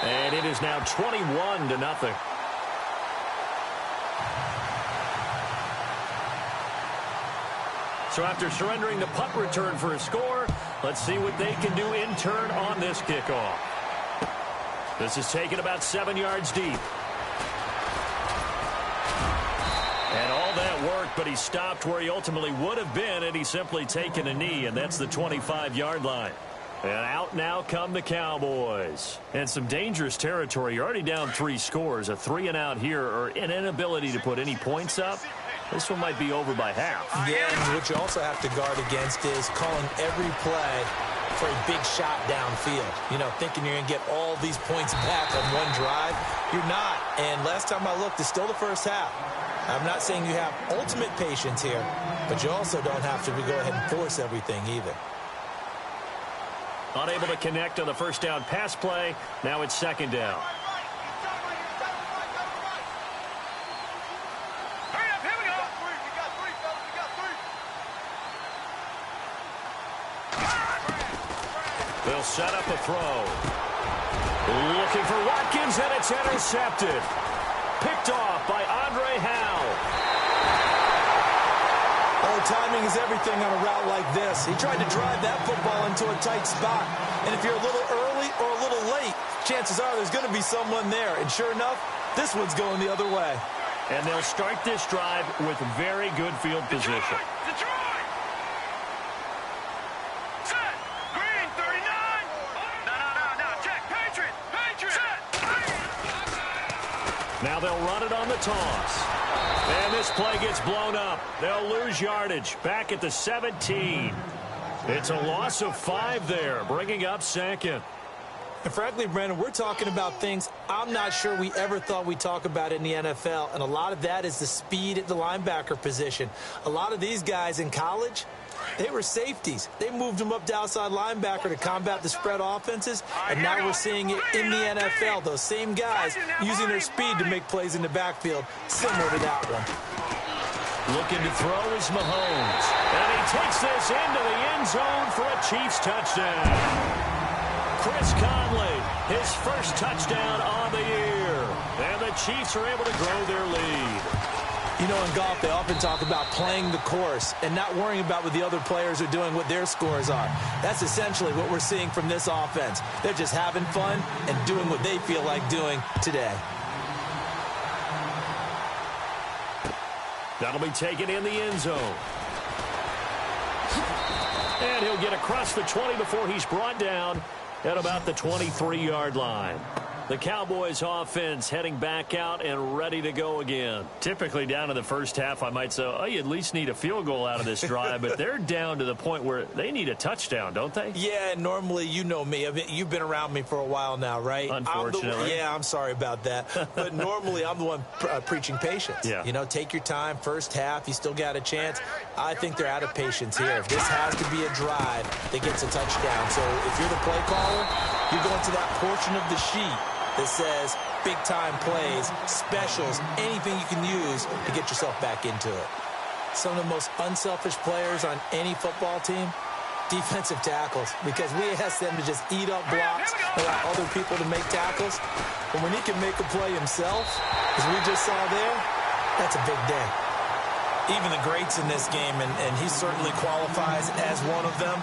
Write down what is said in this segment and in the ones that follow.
And it is now 21-0. So after surrendering the punt return for a score, let's see what they can do in turn on this kickoff. This is taken about 7 yards deep. And all that worked, but he stopped where he ultimately would have been, and he's simply taken a knee, and that's the 25-yard line. And out now come the Cowboys. And some dangerous territory. You're already down 3 scores. A 3-and-out here, or an inability to put any points up. This one might be over by half. Yeah, and what you also have to guard against is calling every play for a big shot downfield. You know, thinking you're going to get all these points back on one drive. You're not. And last time I looked, it's still the first half. I'm not saying you have ultimate patience here, but you also don't have to go ahead and force everything either. Unable to connect on the first down pass play. Now it's second down. They'll set up a throw. Looking for Watkins, and it's intercepted. Picked off by Andre Howe. Oh, timing is everything on a route like this. He tried to drive that football into a tight spot. And if you're a little early or a little late, chances are there's going to be someone there. And sure enough, this one's going the other way. And they'll start this drive with very good field position. Now they'll run it on the toss. And this play gets blown up. They'll lose yardage back at the 17. It's a loss of 5 there, bringing up second. And frankly, Brandon, we're talking about things I'm not sure we ever thought we'd talk about in the NFL. And a lot of that is the speed at the linebacker position. A lot of these guys in college, they were safeties. They moved them up to outside linebacker to combat the spread offenses, and now we're seeing it in the NFL. Those same guys using their speed to make plays in the backfield, similar to that one. Looking to throw is Mahomes, and he takes this into the end zone for a Chiefs touchdown. Chris Conley, his first touchdown on the year, and the Chiefs are able to grow their lead. You know, in golf, they often talk about playing the course and not worrying about what the other players are doing, what their scores are. That's essentially what we're seeing from this offense. They're just having fun and doing what they feel like doing today. That'll be taken in the end zone. And he'll get across the 20 before he's brought down at about the 23-yard line. The Cowboys offense heading back out and ready to go again. Typically down in the first half, I might say, oh, you at least need a field goal out of this drive, but they're down to the point where they need a touchdown, don't they? Yeah, normally, you know me. I mean, you've been around me for a while now, right? Unfortunately. I'm sorry about that. But normally, I'm the one preaching patience. Yeah. You know, take your time. First half, you still got a chance. I think they're out of patience here. If this has to be a drive that gets a touchdown. So if you're the play caller, you're going to that portion of the sheet that says big-time plays, specials, anything you can use to get yourself back into it. Some of the most unselfish players on any football team, defensive tackles, because we ask them to just eat up blocks, allow other people to make tackles. But when he can make a play himself, as we just saw there, that's a big day. Even the greats in this game, and he certainly qualifies as one of them,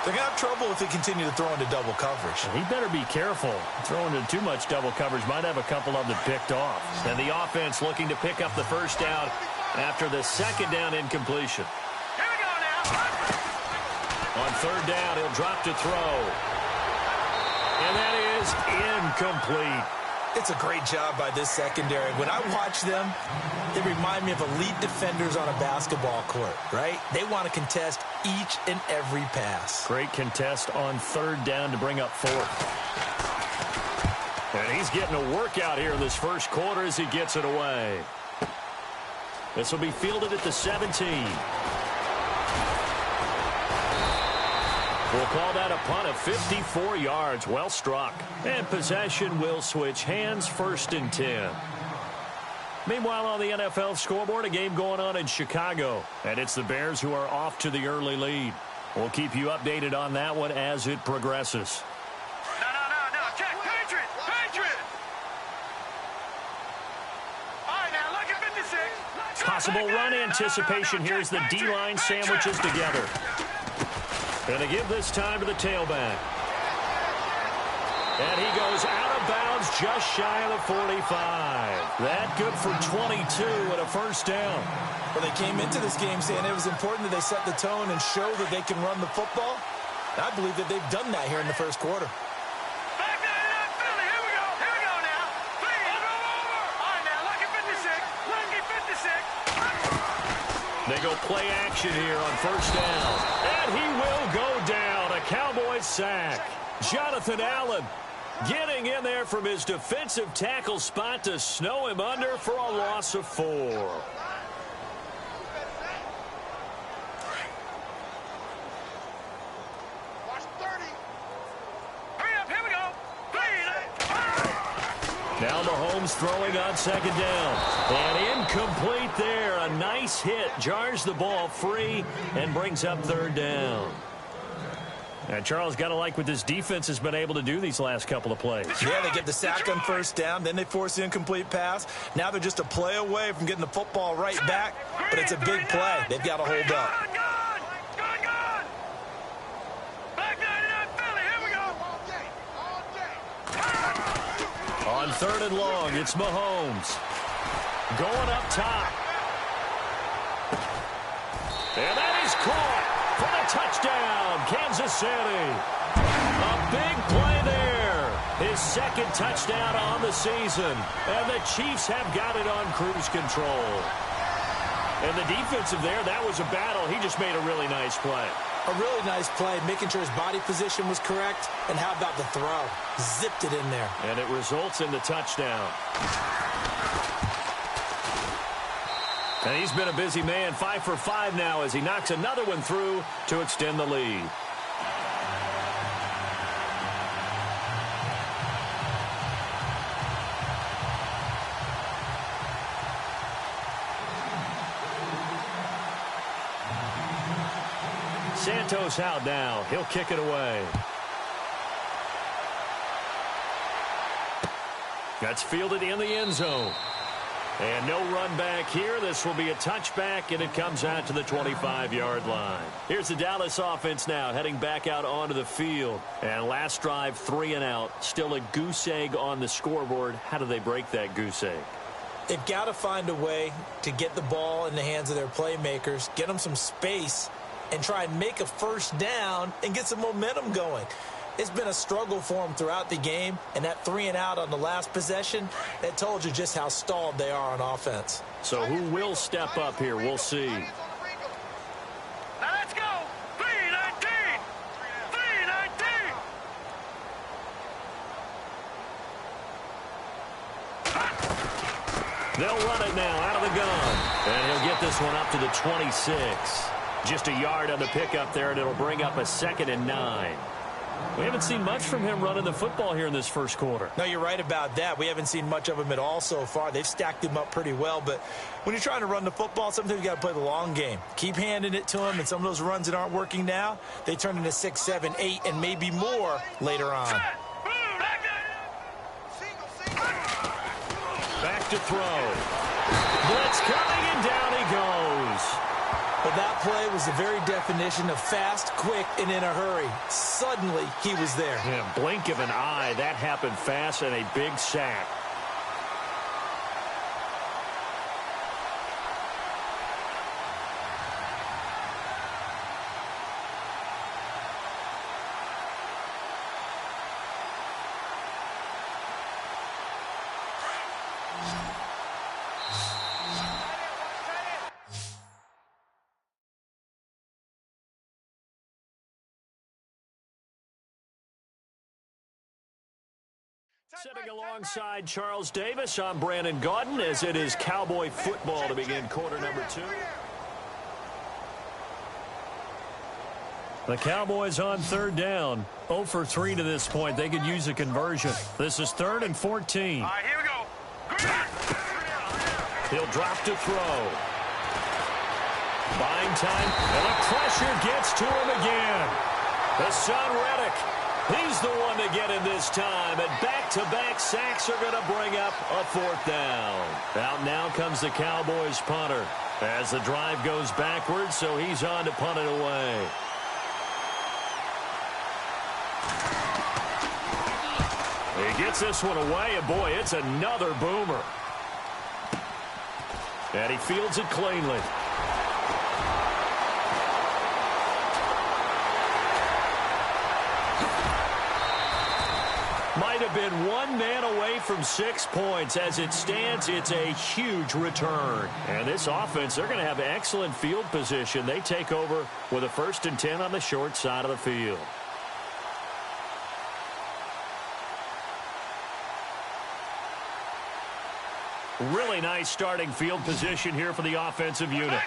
they're going to have trouble if they continue to throw into double coverage. He better be careful. Throwing into too much double coverage might have a couple of them picked off. And the offense looking to pick up the first down after the second down incompletion. Here we go now. On third down, he'll drop to throw. And that is incomplete. It's a great job by this secondary. When I watch them, they remind me of elite defenders on a basketball court, right? They want to contest each and every pass. Great contest on third down to bring up fourth. And he's getting a workout here in this first quarter as he gets it away. This will be fielded at the 17. We'll call that a punt of 54 yards. Well struck. And possession will switch hands, 1st and 10. Meanwhile, on the NFL scoreboard, a game going on in Chicago. And it's the Bears who are off to the early lead. We'll keep you updated on that one as it progresses. No. Check. Patriots. Possible run anticipation here as the D-line sandwiches together. Going to give this time to the tailback. And he goes out of bounds just shy of the 45. That good for 22 and a first down. Well, they came into this game saying it was important that they set the tone and show that they can run the football. I believe that they've done that here in the first quarter. Back down in Philly. Here we go. Here we go now. Please. Over. All right, now. Lucky 56. Lucky 56. They go play action here on first down. And he will go down. A Cowboys sack. Jonathan Allen getting in there from his defensive tackle spot to snow him under for a loss of 4. Now Mahomes throwing on second down. And incomplete there. A nice hit. Jars the ball free and brings up third down. And Charles, got to like what this defense has been able to do these last couple of plays. Yeah, they get the sack on first down. Then they force the incomplete pass. Now they're just a play away from getting the football right back. But it's a big play. They've got to hold up. On third and long, it's Mahomes. Going up top. And that is caught for the touchdown, Kansas City. A big play there. His second touchdown on the season. And the Chiefs have got it on cruise control. And the defensive there, that was a battle. He just made a really nice play. A really nice play, making sure his body position was correct. And how about the throw? Zipped it in there. And it results in the touchdown. And he's been a busy man, 5 for 5 now as he knocks another one through to extend the lead. Santos out now. He'll kick it away. That's fielded in the end zone. And no run back here. This will be a touchback, and it comes out to the 25-yard line. Here's the Dallas offense now, heading back out onto the field. And last drive, 3 and out. Still a goose egg on the scoreboard. How do they break that goose egg? They've got to find a way to get the ball in the hands of their playmakers, get them some space, and try and make a first down and get some momentum going. It's been a struggle for them throughout the game, and that 3 and out on the last possession, that told you just how stalled they are on offense. So who will step up here? We'll see. Now let's go. 3-19. 3-19. They'll run it now out of the gun. And he'll get this one up to the 26. Just a yard on the pickup there, and it'll bring up a 2nd and 9. We haven't seen much from him running the football here in this first quarter. No, you're right about that. We haven't seen much of him at all so far. They've stacked him up pretty well, but when you're trying to run the football, sometimes you got to play the long game. Keep handing it to him, and some of those runs that aren't working now, they turn into 6, 7, 8, and maybe more later on. Back to throw. Blitz coming, and down he goes. Well, that play was the very definition of fast, quick, and in a hurry. Suddenly, he was there. Yeah, blink of an eye. That happened fast, and a big sack. Sitting alongside Charles Davis, I'm Brandon Gaudin, as it is Cowboy football to begin quarter number 2. The Cowboys on third down, 0 for 3 to this point. They could use a conversion. This is 3rd and 14. All right, here we go. He'll drop to throw. Buying time, and the pressure gets to him again. The son Reddick He's the one to get him this time, and back-to-back sacks are going to bring up a fourth down. Out now comes the Cowboys punter as the drive goes backwards, so he's on to punt it away. He gets this one away, and boy, it's another boomer. And he fields it cleanly. Might have been one man away from 6 points. As it stands, it's a huge return. And this offense, they're going to have excellent field position. They take over with a 1st and 10 on the short side of the field. Really nice starting field position here for the offensive unit.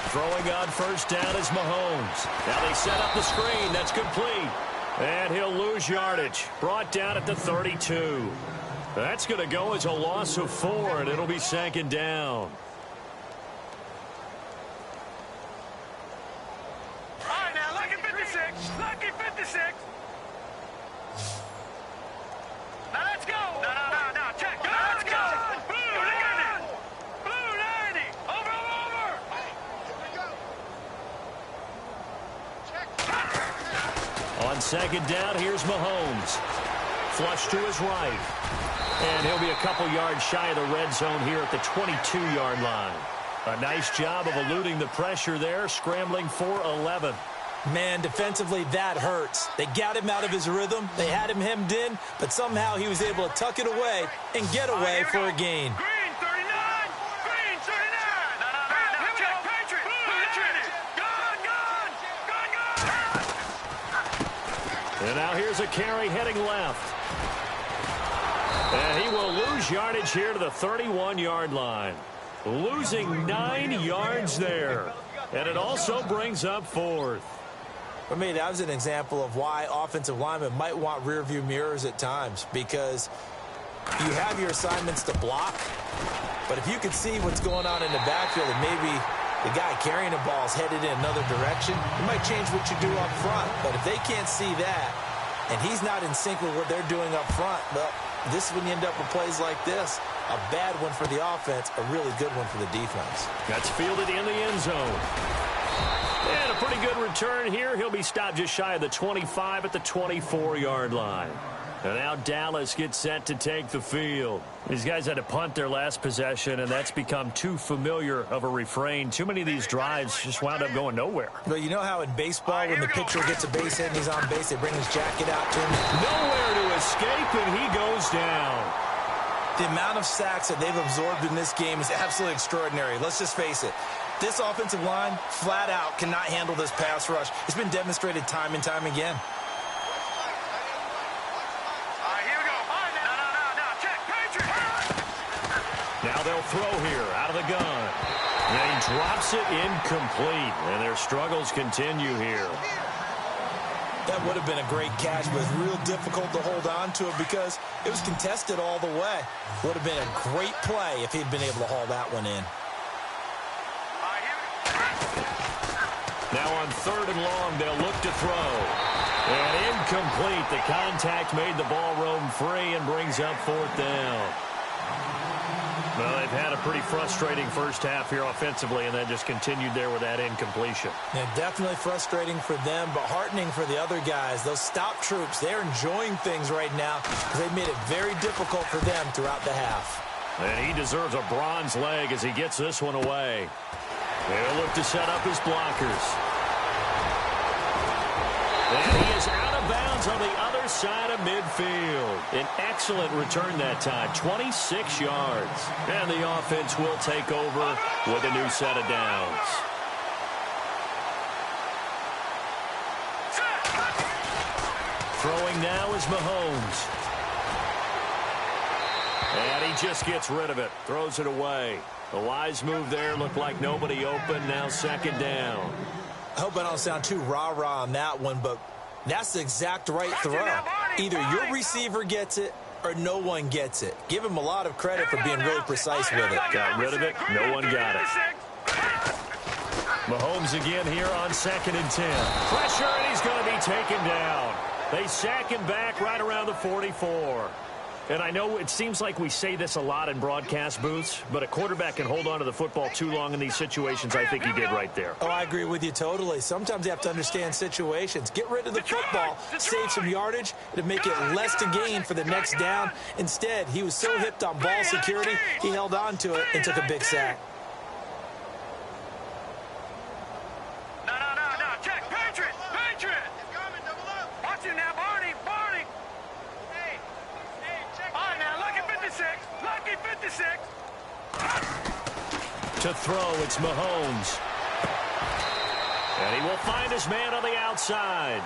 Throwing on 1st down is Mahomes. Now they set up the screen. That's complete. And he'll lose yardage. Brought down at the 32. That's going to go as a loss of 4, and it'll be 2nd down. On 2nd down, here's Mahomes. Flush to his right. And he'll be a couple yards shy of the red zone here at the 22-yard line. A nice job of eluding the pressure there, scrambling for 11. Man, defensively, that hurts. They got him out of his rhythm. They had him hemmed in, but somehow he was able to tuck it away and get away for a gain. Green 39! Green 39! And now here's a carry heading left. And he will lose yardage here to the 31-yard line. Losing 9 yards there. And it also brings up 4th. For me, that was an example of why offensive linemen might want rearview mirrors at times, because you have your assignments to block, but if you can see what's going on in the backfield and maybe the guy carrying the ball is headed in another direction, it might change what you do up front. But if they can't see that and he's not in sync with what they're doing up front, well, this is when you end up with plays like this. A bad one for the offense, a really good one for the defense. That's fielded in the end zone. And a pretty good return here. He'll be stopped just shy of the 25 at the 24-yard line. And now Dallas gets set to take the field. These guys had to punt their last possession, and that's become too familiar of a refrain. Too many of these drives just wound up going nowhere. Well, you know how in baseball, when the pitcher gets a base hit and he's on base, they bring his jacket out to him? Nowhere to escape, and he goes down. The amount of sacks that they've absorbed in this game is absolutely extraordinary. Let's just face it. This offensive line, flat out, cannot handle this pass rush. It's been demonstrated time and time again. Now they'll throw here out of the gun. And he drops it incomplete. And their struggles continue here. That would have been a great catch, but it's real difficult to hold on to it because it was contested all the way. Would have been a great play if he'd been able to haul that one in. Now on 3rd and long, they'll look to throw. And incomplete. The contact made the ball roam free and brings up 4th down. Well, they've had a pretty frustrating first half here offensively, and then just continued there with that incompletion. Yeah, definitely frustrating for them, but heartening for the other guys. Those stop troops, they're enjoying things right now because they've made it very difficult for them throughout the half. And he deserves a bronze leg as he gets this one away. They'll look to set up his blockers. And he is out of bounds on the other side of midfield. An excellent return that time, 26 yards. And the offense will take over with a new set of downs. Throwing now is Mahomes. And he just gets rid of it, throws it away. A wise move there, looked like nobody open, now 2nd down. I hope I don't sound too rah-rah on that one, but that's the exact right throw. Either your receiver gets it or no one gets it. Give him a lot of credit for being really precise with it. Got rid of it. No one got it. Mahomes again here on 2nd and 10. Pressure, and he's going to be taken down. They sack him back right around the 44. And I know it seems like we say this a lot in broadcast booths, but a quarterback can hold on to the football too long in these situations. I think he did right there. Oh, I agree with you totally. Sometimes you have to understand situations. Get rid of the football, save some yardage, to make it less to gain for the next down. Instead, he was so hipped on ball security, he held on to it and took a big sack. To throw, it's Mahomes. And he will find his man on the outside.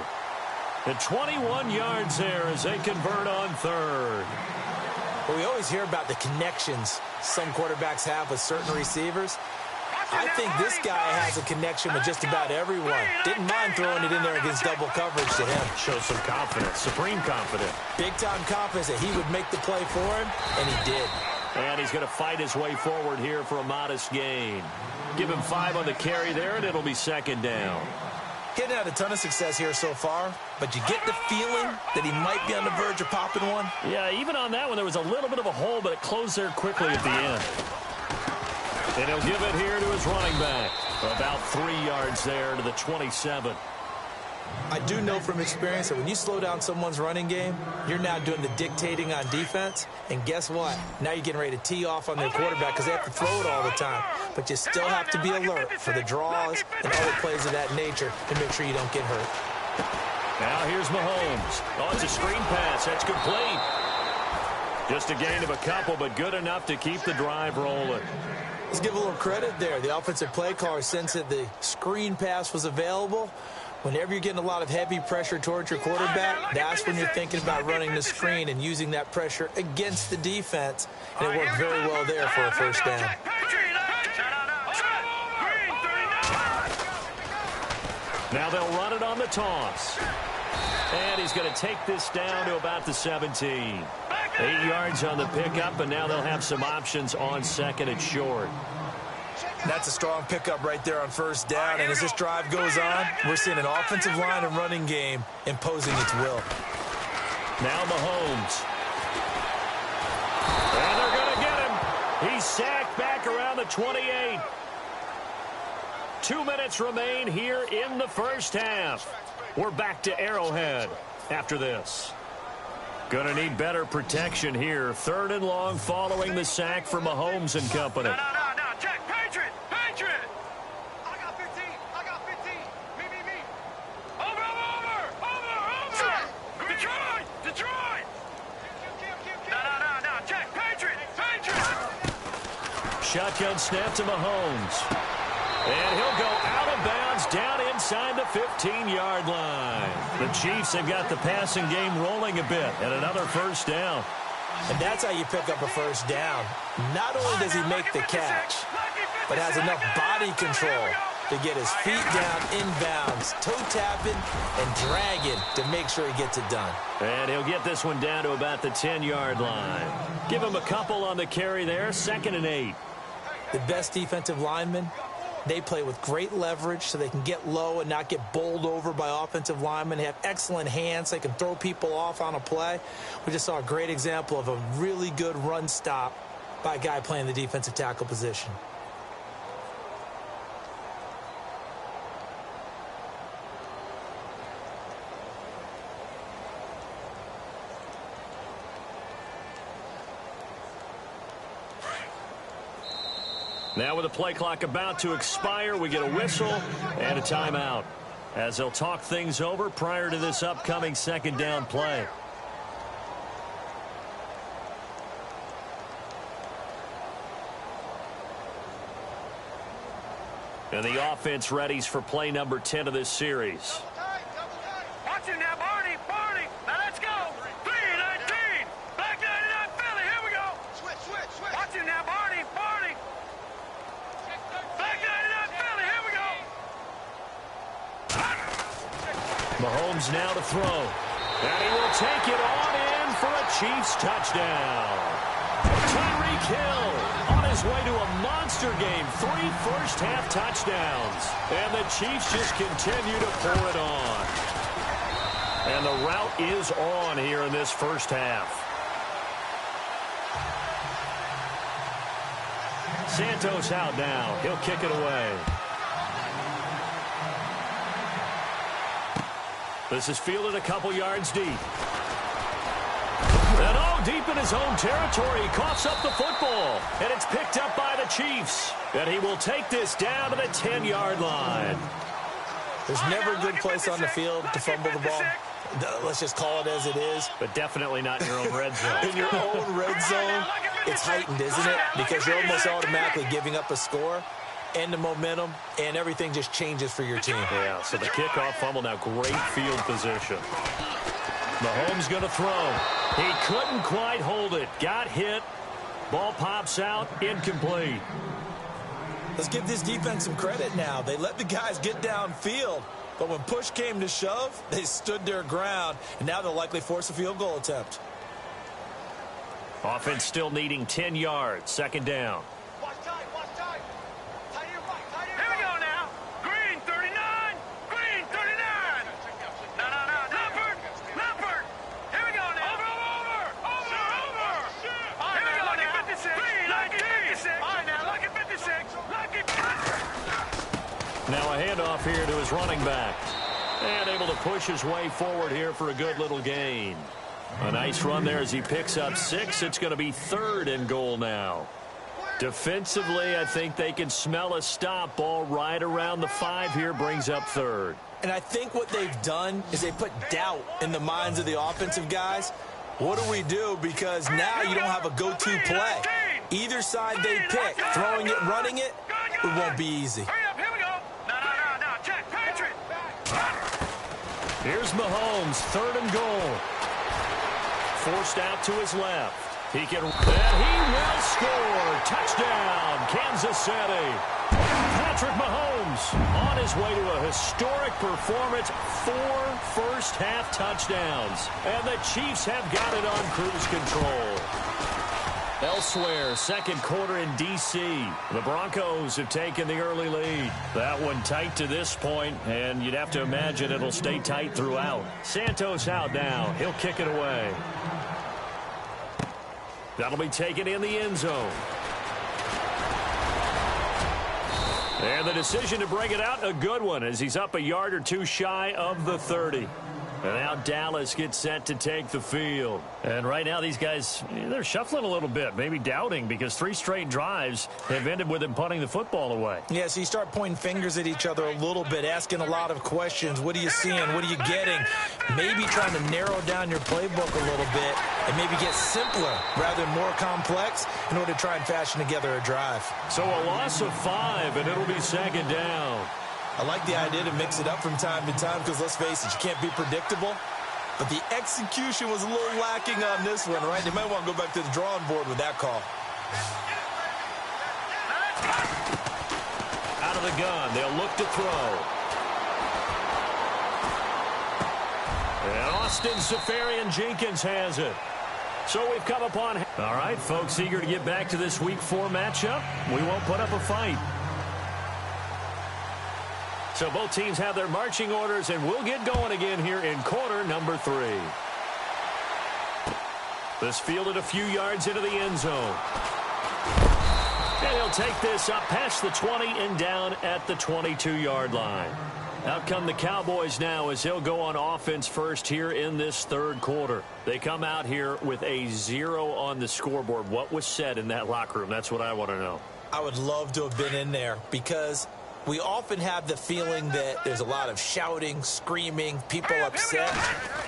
And 21 yards there as they convert on 3rd. Well, we always hear about the connections some quarterbacks have with certain receivers. I think this guy has a connection with just about everyone. Didn't mind throwing it in there against double coverage to him. Shows some confidence, supreme confidence. Big-time confidence that he would make the play for him, and he did. And he's going to fight his way forward here for a modest gain. Give him 5 on the carry there, and it'll be 2nd down. Getting had a ton of success here so far, but you get the feeling that he might be on the verge of popping one. Yeah, even on that one, there was a little bit of a hole, but it closed there quickly at the end. And he'll give it here to his running back. About 3 yards there to the 27. I do know from experience that when you slow down someone's running game, you're now doing the dictating on defense. And guess what? Now you're getting ready to tee off on their quarterback because they have to throw it all the time. But you still have to be alert for the draws and other plays of that nature to make sure you don't get hurt. Now here's Mahomes. Oh, it's a screen pass. That's complete. Just a gain of a couple, but good enough to keep the drive rolling. Let's give a little credit there. The offensive play caller sensed that the screen pass was available. Whenever you're getting a lot of heavy pressure towards your quarterback, that's when you're thinking about running the screen and using that pressure against the defense. And it worked very well there for a first down. Now they'll run it on the toss. And he's going to take this down to about the 17. 8 yards on the pickup, and now they'll have some options on 2nd and short. That's a strong pickup right there on first down. And as this drive goes on, we're seeing an offensive line and running game imposing its will. Now Mahomes. And they're going to get him. He's sacked back around the 28. 2 minutes remain here in the first half. We're back to Arrowhead after this. Going to need better protection here. 3rd and long following the sack for Mahomes and company. Shotgun snap to Mahomes. And he'll go out of bounds down inside the 15-yard line. The Chiefs have got the passing game rolling a bit and another first down. And that's how you pick up a first down. Not only does he make the catch, but has enough body control to get his feet down inbounds, toe tapping and dragging to make sure he gets it done. And he'll get this one down to about the 10-yard line. Give him a couple on the carry there, 2nd and 8. The best defensive linemen, they play with great leverage so they can get low and not get bowled over by offensive linemen. They have excellent hands. They can throw people off on a play. We just saw a great example of a really good run stop by a guy playing the defensive tackle position. Now with the play clock about to expire, we get a whistle and a timeout as they'll talk things over prior to this upcoming 2nd down play. And the offense readies for play number 10 of this series. Watch him now, Barney. Now let's go. 3-19. Back 99 Philly. Here we go. Switch. Watch him now, Barney. Back 99 Philly. Here we go. Mahomes now to throw. And he will take it on in for a Chiefs touchdown. Tyreek Hill on his way to a monster game. 3 first-half touchdowns. And the Chiefs just continue to pour it on. And the route is on here in this first half. Santos out now. He'll kick it away. This is fielded a couple yards deep. And all deep in his own territory. He coughs up the football. And it's picked up by the Chiefs. And he will take this down to the 10-yard line. There's never a good place on the field to fumble the ball. Let's just call it as it is. But definitely not in your own red zone. In your own red zone, it's heightened, isn't it? Because you're almost automatically giving up a score and the momentum, and everything just changes for your team. Yeah, so the kickoff fumble now, great field position. Mahomes going to throw. He couldn't quite hold it. Got hit. Ball pops out, incomplete. Let's give this defense some credit now. They let the guys get downfield, but when push came to shove, they stood their ground, and now they'll likely force a field goal attempt. Offense still needing 10 yards, second down. Watch time. Tight here, right. Here we go now. Green 39. Green 39. No. Leopard. Here we go now. Over. Here we go now. 56. Lucky 56. All right, now. Lucky 56. Lucky. Now a handoff here to his running back. And able to push his way forward here for a good little gain. A nice run there as he picks up 6. It's going to be 3rd and goal now. Defensively, I think they can smell a stop. Ball right around the 5 here, brings up 3rd. And I think what they've done is they put doubt in the minds of the offensive guys. What do we do? Because now you don't have a go-to play. Either side they pick, throwing it, running it, it won't be easy. Hurry up, here we go. No. Check, Patriot. Here's Mahomes, 3rd and goal. Forced out to his left. He will score. Touchdown, Kansas City. Patrick Mahomes on his way to a historic performance. 4 first-half touchdowns. And the Chiefs have got it on cruise control. Elsewhere, second quarter in D.C. The Broncos have taken the early lead. That one tight to this point, and you'd have to imagine it'll stay tight throughout. Santos out now. He'll kick it away. That'll be taken in the end zone. And the decision to bring it out, a good one, as he's up a yard or 2 shy of the 30. And now Dallas gets set to take the field. And right now these guys, they're shuffling a little bit, maybe doubting, because 3 straight drives have ended with them punting the football away. Yeah, so you start pointing fingers at each other a little bit, asking a lot of questions. What are you seeing? What are you getting? Maybe trying to narrow down your playbook a little bit and maybe get simpler rather than more complex in order to try and fashion together a drive. So a loss of 5, and it'll be second down. I like the idea to mix it up from time to time because, let's face it, you can't be predictable. But the execution was a little lacking on this one, right? They might want to go back to the drawing board with that call. Out of the gun, they'll look to throw. And Austin Seferian-Jenkins has it. So we've come upon... All right, folks, eager to get back to this Week 4 matchup. We won't put up a fight. So both teams have their marching orders, and we'll get going again here in quarter number 3. This fielded a few yards into the end zone. And he'll take this up past the 20 and down at the 22-yard line. Out come the Cowboys now as he'll go on offense first here in this 3rd quarter. They come out here with a 0 on the scoreboard. What was said in that locker room? That's what I want to know. I would love to have been in there because we often have the feeling that there's a lot of shouting, screaming, people upset.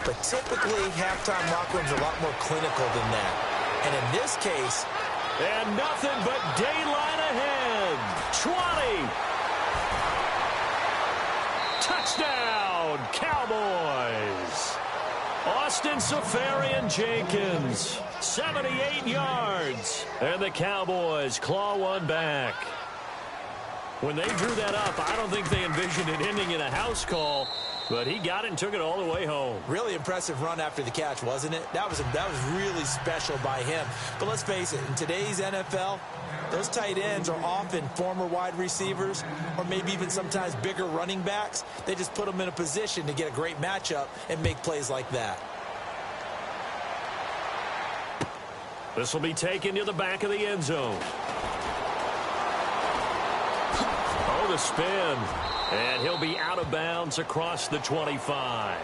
But typically, halftime locker rooms are a lot more clinical than that. And in this case... And nothing but daylight ahead. 20. Touchdown, Cowboys. Austin Seferian-Jenkins, 78 yards. And the Cowboys claw one back. When they drew that up, I don't think they envisioned it ending in a house call. but he got it and took it all the way home. Really impressive run after the catch, wasn't it? That was really special by him. But let's face it, in today's NFL, those tight ends are often former wide receivers or maybe even sometimes bigger running backs. They just put them in a position to get a great matchup and make plays like that. This will be taken to the back of the end zone. Oh, the spin. And he'll be out of bounds across the 25.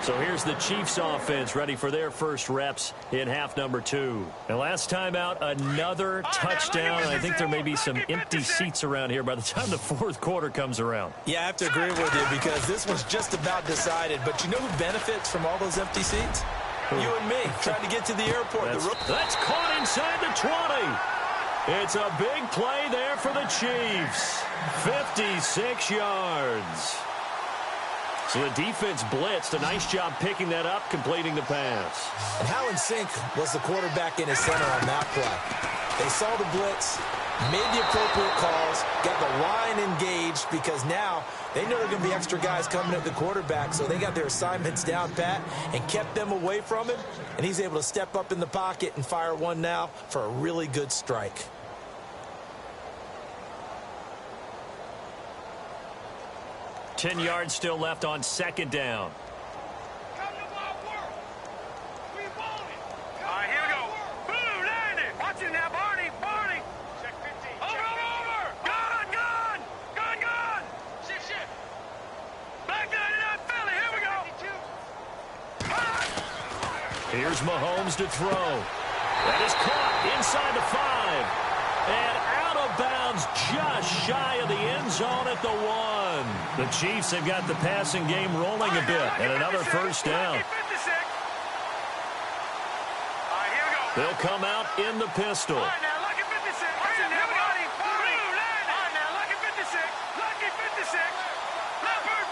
So here's the Chiefs offense ready for their first reps in half number 2. And last time out, another touchdown. I think there may be some empty seats around here by the time the fourth quarter comes around. Yeah, I have to agree with you because this one's just about decided. But you know who benefits from all those empty seats? You and me, trying to get to the airport. That's caught inside the 20. It's a big play there for the Chiefs. 56 yards. So the defense blitzed. A nice job picking that up, completing the pass. And how in sync was the quarterback in his center on that play? They saw the blitz, made the appropriate calls, got the line engaged because now they know there are going to be extra guys coming at the quarterback, so they got their assignments down pat and kept them away from him, and he's able to step up in the pocket and fire one now for a really good strike. Ten yards still left on second down. Come to my work. We want it. All right, here we go. Blue, land it. Watch it now, Barney. Barney. Check 15. Over. Gun. Shift. Back 99 Philly. Here we go. 52. Here's Mahomes to throw. That is caught inside the 5. And out of bounds just shy of the end zone at the 1. The Chiefs have got the passing game rolling a bit. And another first down. They'll come out in the pistol. All right, now, lucky 56. Watch it now, Barney. Blue, land it. All right, now, lucky 56. Lucky 56. Leopard.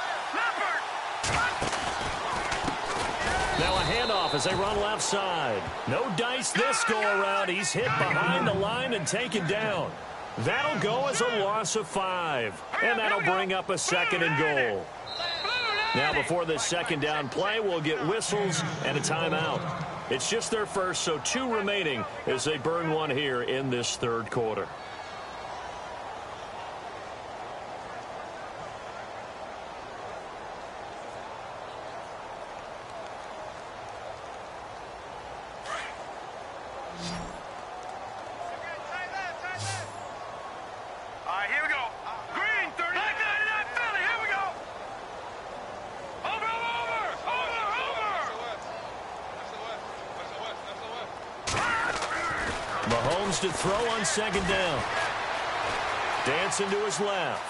Now a handoff as they run left side. No dice this go around. He's hit behind the line and taken down. That'll go as a loss of 5. And that'll bring up a second and goal. Now before this second down play, we'll get whistles and a timeout. It's just their first, so 2 remaining as they burn one here in this third quarter. Mahomes to throw on second down. Dancing to his left.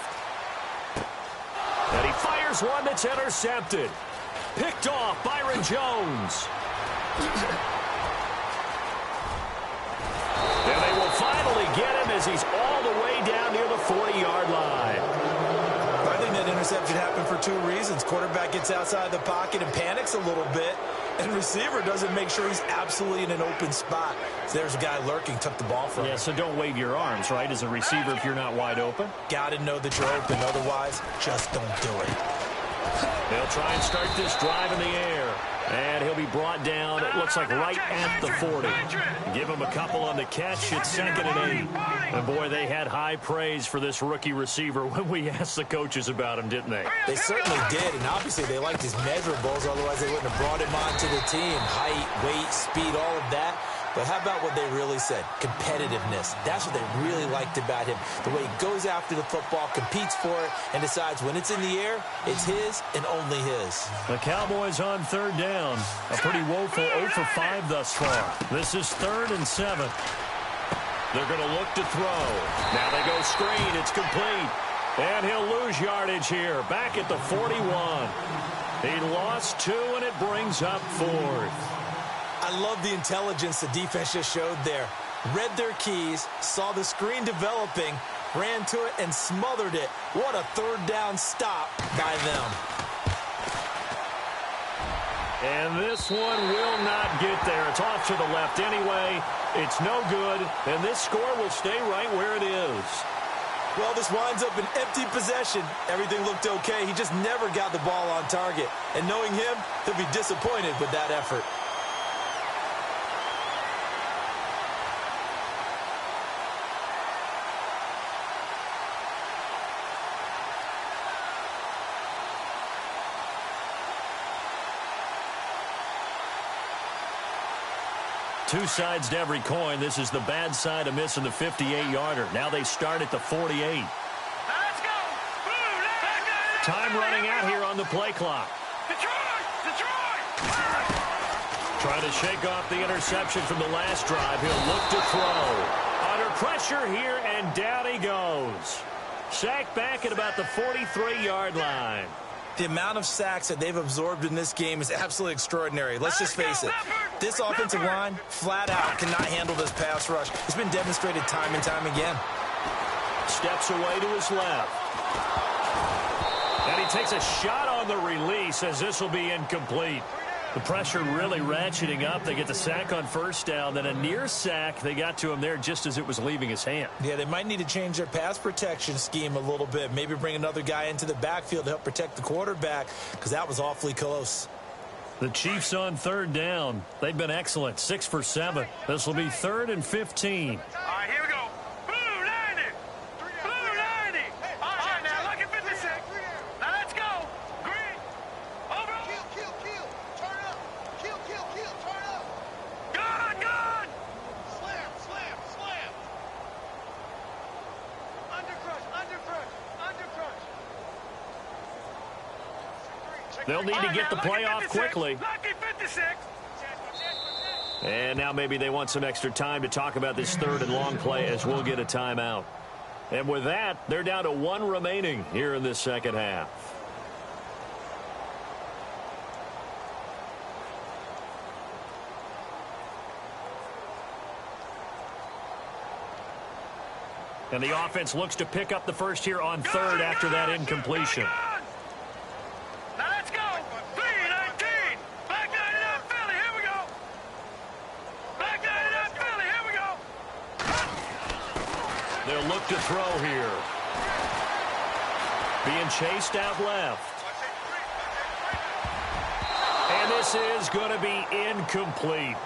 And he fires one that's intercepted. Picked off Byron Jones. And they will finally get him as he's all the way down near the 40-yard line. I think that interception happened for 2 reasons. Quarterback gets outside the pocket and panics a little bit. And receiver doesn't make sure he's absolutely in an open spot. So there's a guy lurking, took the ball from him. Yeah, so don't wave your arms, right, as a receiver if you're not wide open. Got to know that you're open. Otherwise, just don't do it. They'll try and start this drive in the air. And he'll be brought down, it looks like right at the 40. Give him a couple on the catch. It's second and 8. And, boy, they had high praise for this rookie receiver when we asked the coaches about him, didn't they? They certainly did, and obviously they liked his measurables. Otherwise, they wouldn't have brought him onto the team. Height, weight, speed, all of that. But how about what they really said? Competitiveness. That's what they really liked about him. The way he goes after the football, competes for it, and decides when it's in the air, it's his and only his. The Cowboys on third down. A pretty woeful 0 for 5 thus far. This is 3rd and 7. They're going to look to throw. Now they go screen. It's complete. And he'll lose yardage here. Back at the 41. He lost 2, and it brings up 4th. I love the intelligence the defense just showed there. Read their keys, saw the screen developing, ran to it, and smothered it. What a third down stop by them. And this one will not get there. It's off to the left anyway. It's no good, and this score will stay right where it is. Well, this winds up an empty possession. Everything looked okay. He just never got the ball on target. And knowing him, he'll be disappointed with that effort. Two sides to every coin. This is the bad side of missing the 58-yarder. Now they start at the 48. Let's go. Time running out here on the play clock. Detroit! Trying to shake off the interception from the last drive. He'll look to throw. Under pressure here, and down he goes. Sacked back at about the 43-yard line. The amount of sacks that they've absorbed in this game is absolutely extraordinary. Let's just face it. This offensive line, flat out, cannot handle this pass rush. It's been demonstrated time and time again. Steps away to his left. And he takes a shot on the release as this will be incomplete. The pressure really ratcheting up. They get the sack on first down, then a near sack. They got to him there just as it was leaving his hand. Yeah, they might need to change their pass protection scheme a little bit. Maybe bring another guy into the backfield to help protect the quarterback, because that was awfully close. The Chiefs on third down. They've been excellent, 6 for 7. This will be 3rd and 15. All right, here we go. Blue 90. Blue 90. All right, now look at 56. Now let's go. Green. Over. Kill. Turn up. Kill. Turn up. Good. Slam. Undercrush. They'll need to get the play off quickly. Lucky 56. And now maybe they want some extra time to talk about this 3rd and long play as we'll get a timeout. And with that, they're down to 1 remaining here in this second half. And the offense looks to pick up the first here on 3rd after that incompletion. Now let's go. 3-19. Back 99 Philly. Here we go. Back 99 Philly. Here we go. They'll look to throw here. Being chased out left. And this is going to be incomplete.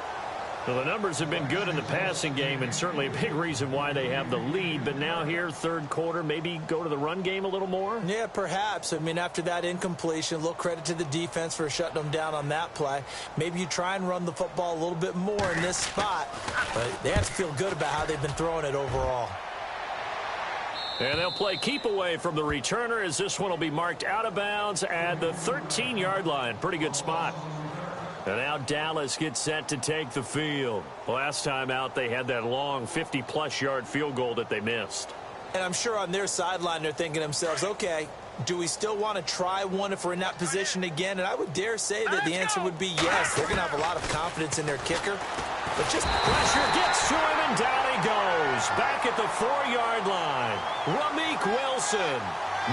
Well, the numbers have been good in the passing game, and certainly a big reason why they have the lead. But now here, 3rd quarter, maybe go to the run game a little more? Yeah, perhaps. I mean, after that incompletion, a little credit to the defense for shutting them down on that play. Maybe you try and run the football a little bit more in this spot. But they have to feel good about how they've been throwing it overall. And they'll play keep away from the returner as this one will be marked out of bounds at the 13-yard line. Pretty good spot. And now Dallas gets set to take the field. Last time out, they had that long 50-plus yard field goal that they missed. And I'm sure on their sideline, they're thinking to themselves, okay, do we still want to try one if we're in that position again? And I would dare say that the answer would be yes. They're going to have a lot of confidence in their kicker. But just pressure gets to him, and down he goes. Back at the 4-yard line. Ramik Wilson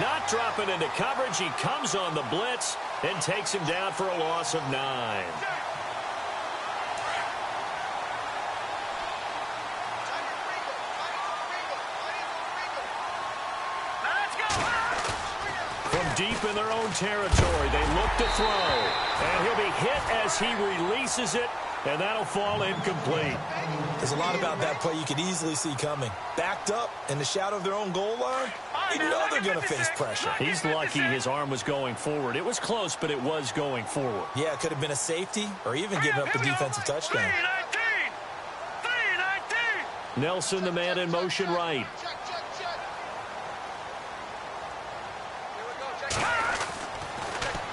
not dropping into coverage. He comes on the blitz and takes him down for a loss of 9. From deep in their own territory, they look to throw. And he'll be hit as he releases it, and that'll fall incomplete. There's a lot about that play you could easily see coming. Backed up in the shadow of their own goal line, you know they're going to face pressure. He's lucky his arm was going forward. It was close, but it was going forward. Yeah, it could have been a safety or even giving up the defensive touchdown. 3-19. Nelson, the man in motion right.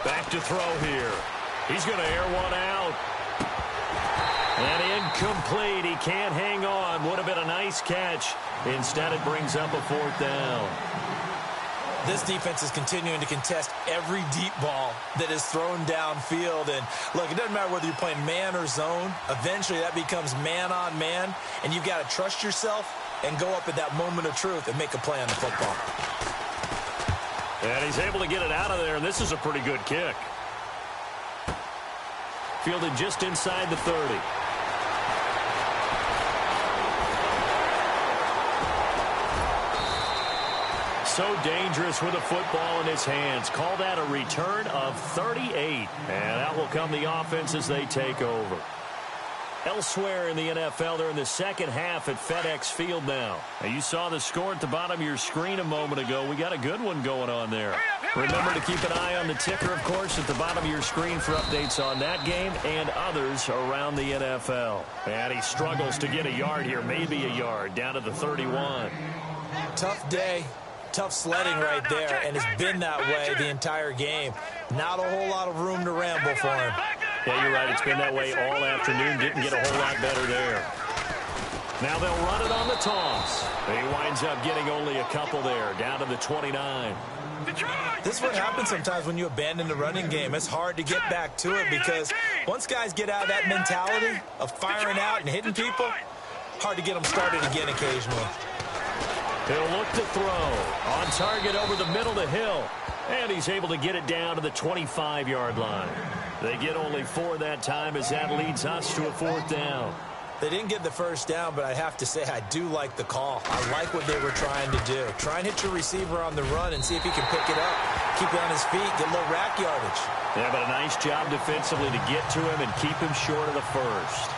Back to throw here. He's going to air one out. And incomplete. He can't hang on. Would have been a nice catch. Instead, it brings up a 4th down. This defense is continuing to contest every deep ball that is thrown downfield. And, look, it doesn't matter whether you're playing man or zone. Eventually, that becomes man-on-man. And you've got to trust yourself and go up at that moment of truth and make a play on the football. And he's able to get it out of there, and this is a pretty good kick. Fielded just inside the 30. so dangerous with a football in his hands. Call that a return of 38. And out will come the offense as they take over. Elsewhere in the NFL, they're in the second half at FedEx Field now. You saw the score at the bottom of your screen a moment ago. We got a good one going on there. Remember to keep an eye on the ticker, of course, at the bottom of your screen for updates on that game and others around the NFL. And he struggles to get a yard here, maybe a yard, down to the 31. Tough day. Tough sledding right there, and it's been that way the entire game. Not a whole lot of room to ramble for him. Yeah, you're right. It's been that way all afternoon. Didn't get a whole lot better there. Now they'll run it on the toss. He winds up getting only a couple there, down to the 29. This is what happens sometimes when you abandon the running game. It's hard to get back to it because once guys get out of that mentality of firing out and hitting people, hard to get them started again occasionally. He'll look to throw. On target over the middle to Hill. And he's able to get it down to the 25-yard line. They get only 4 that time as that leads us to a 4th down. They didn't get the first down, but I have to say I do like the call. I like what they were trying to do. Try and hit your receiver on the run and see if he can pick it up. Keep it on his feet, get a little rack yardage. Yeah, but a nice job defensively to get to him and keep him short of the first.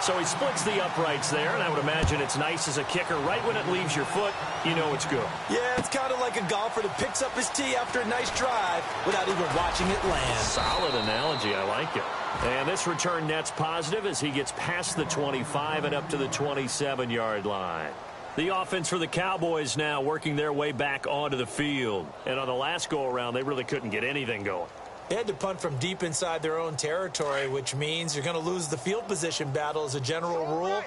So he splits the uprights there, and I would imagine it's nice as a kicker. Right when it leaves your foot, you know it's good. Yeah, it's kind of like a golfer that picks up his tee after a nice drive without even watching it land. Solid analogy. I like it. And this return net's positive as he gets past the 25 and up to the 27-yard line. The offense for the Cowboys now working their way back onto the field. And on the last go-around, they really couldn't get anything going. They had to punt from deep inside their own territory, which means you're going to lose the field position battle as a general rule.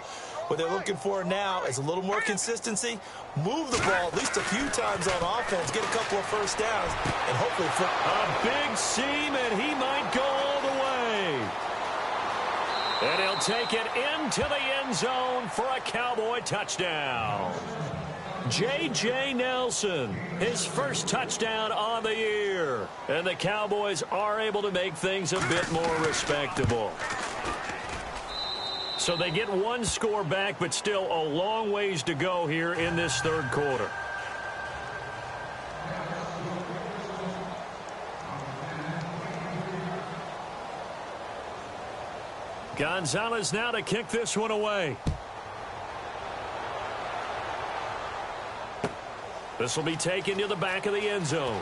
What they're looking for now is a little more consistency, move the ball at least a few times on offense, get a couple of first downs, and hopefully flip. A big seam, and he might go all the way. And he'll take it into the end zone for a Cowboy touchdown. J.J. Nelson, his first touchdown on the year. And the Cowboys are able to make things a bit more respectable. So they get one score back, but still a long ways to go here in this third quarter. Gonzalez now to kick this one away. This will be taken to the back of the end zone.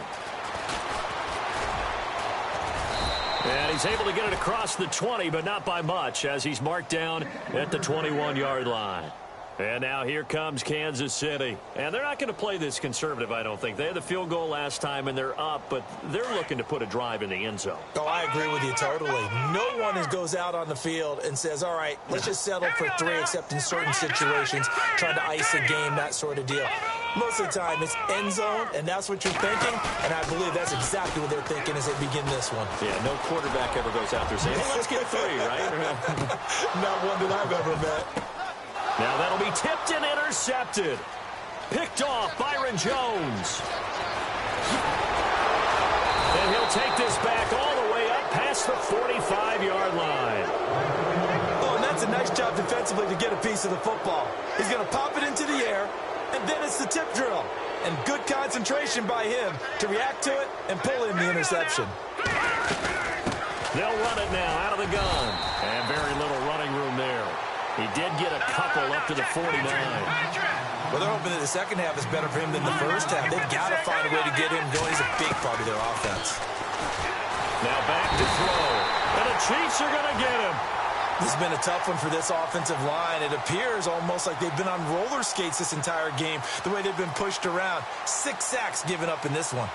And he's able to get it across the 20, but not by much, as he's marked down at the 21-yard line. And now here comes Kansas City. And they're not going to play this conservative, I don't think. They had the field goal last time, and they're up, but they're looking to put a drive in the end zone. Oh, I agree with you totally. No one goes out on the field and says, all right, let's just settle for 3, except in certain situations, trying to ice a game, that sort of deal. Most of the time, it's end zone, and that's what you're thinking, and I believe that's exactly what they're thinking as they begin this one. Yeah, no quarterback ever goes out there saying, hey, let's get 3, right? Not one that I've ever met. Now that'll be tipped and intercepted. Picked off Byron Jones. And he'll take this back all the way up past the 45-yard line. Oh, and that's a nice job defensively to get a piece of the football. He's going to pop it into the air, and then it's the tip drill. And good concentration by him to react to it and pull in the interception. They'll run it now out of the gun. And very little running room there. He did get a couple up to the 49. Well, they're hoping that the second half is better for him than the first half. They've got to find a way to get him going. He's a big part of their offense. Now back to throw. And the Chiefs are going to get him. This has been a tough one for this offensive line. It appears almost like they've been on roller skates this entire game, the way they've been pushed around. 6 sacks given up in this one.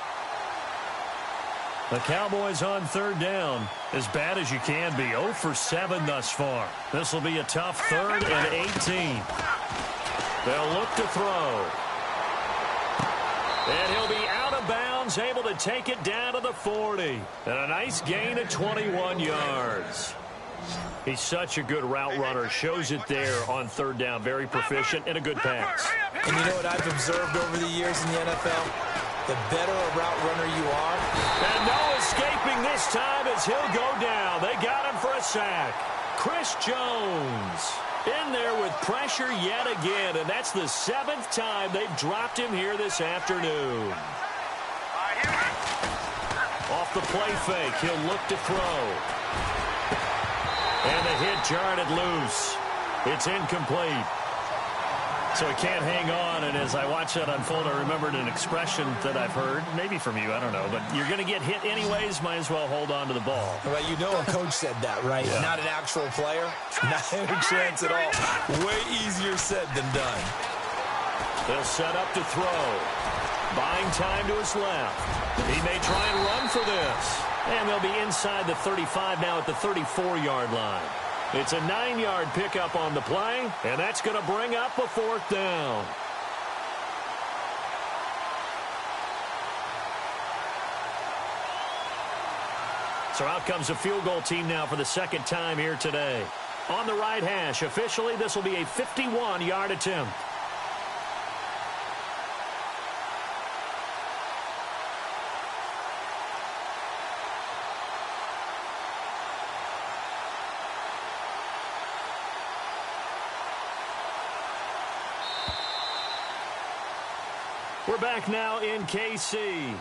The Cowboys on third down, as bad as you can be, 0 for 7 thus far. This will be a tough 3rd and 18. They'll look to throw. And he'll be out of bounds, able to take it down to the 40. And a nice gain of 21 yards. He's such a good route runner. Shows it there on third down. Very proficient and a good pass. And you know what I've observed over the years in the NFL? The better a route runner you are. And no escaping this time as he'll go down. They got him for a sack. Chris Jones. In there with pressure yet again, and that's the 7th time they've dropped him here this afternoon. Off the play fake, he'll look to throw. And the hit jarred it loose. It's incomplete. So he can't hang on, and as I watch that unfold, I remembered an expression that I've heard, maybe from you, I don't know, but you're going to get hit anyways, might as well hold on to the ball. Well, you know a coach said that, right? Yeah. Not an actual player. Not a chance at all. Way easier said than done. They'll set up to throw. Buying time to his left. He may try and run for this. And they'll be inside the 35 now at the 34-yard line. It's a 9-yard pickup on the play, and that's going to bring up a 4th down. So out comes a field goal team now for the 2nd time here today. On the right hash, officially, this will be a 51-yard attempt. We're back now in KC.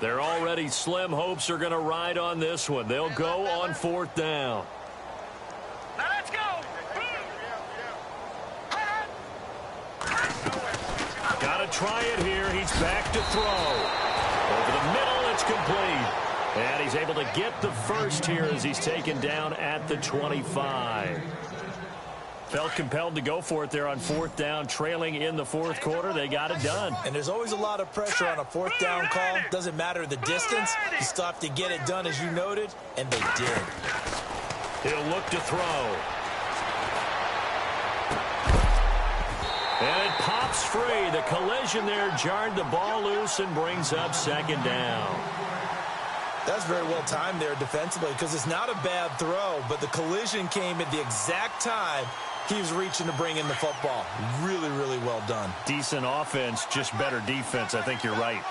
Their already slim hopes are going to ride on this one. They'll go on 4th down. Now let's go. Got to try it here. He's back to throw. Over the middle, it's complete. And he's able to get the first here as he's taken down at the 25. Felt compelled to go for it there on 4th down, trailing in the 4th quarter. They got it done. And there's always a lot of pressure on a 4th down call. Doesn't matter the distance. You still have to get it done, as you noted, and they did. He'll look to throw. And it pops free. The collision there jarred the ball loose and brings up 2nd down. That's very well timed there defensively because it's not a bad throw, but the collision came at the exact time he was reaching to bring in the football. Really, really well done. Decent offense, just better defense. I think you're right.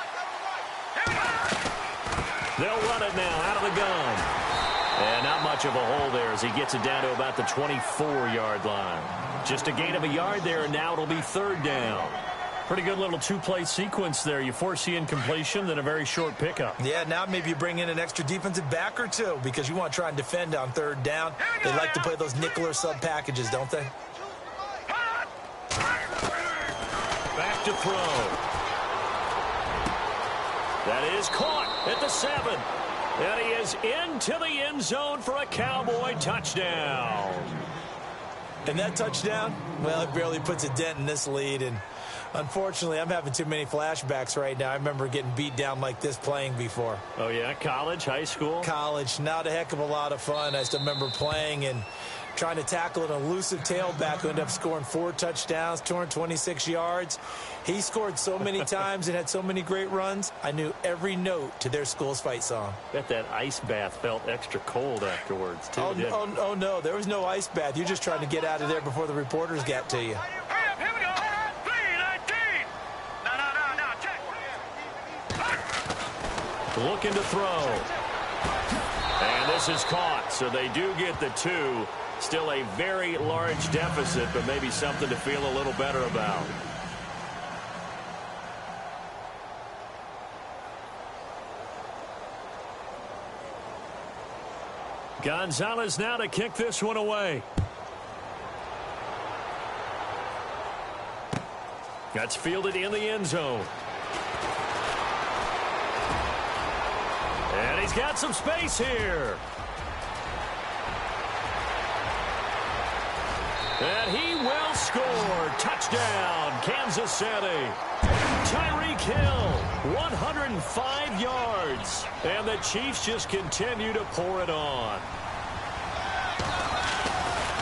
They'll run it now out of the gun. And not much of a hole there as he gets it down to about the 24-yard line. Just a gain of a yard there, and now it'll be 3rd down. Pretty good little 2-play sequence there. You force the incompletion, then a very short pickup. Yeah, now maybe you bring in an extra defensive back or two because you want to try and defend on 3rd down. They like to play those nickel or sub packages, don't they? Back to throw. That is caught at the 7. And he is into the end zone for a Cowboy touchdown. And that touchdown, well, it barely puts a dent in this lead. And unfortunately, I'm having too many flashbacks right now. I remember getting beat down like this playing before. Oh, yeah? College, high school? College. Not a heck of a lot of fun. I still remember playing and trying to tackle an elusive tailback who ended up scoring 4 touchdowns, 226 yards. He scored so many times and had so many great runs, I knew every note to their school's fight song. Bet that ice bath felt extra cold afterwards, too. Oh, no. There was no ice bath. You're just trying to get out of there before the reporters got to you. Hurry up, here we go. 319. No, check. Looking to throw. And this is caught, so they do get the 2. Still a very large deficit, but maybe something to feel a little better about. Gonzalez now to kick this one away. That's fielded in the end zone. And he's got some space here. And he will score. Touchdown, Kansas City. Tyreek Hill, 105 yards. And the Chiefs just continue to pour it on.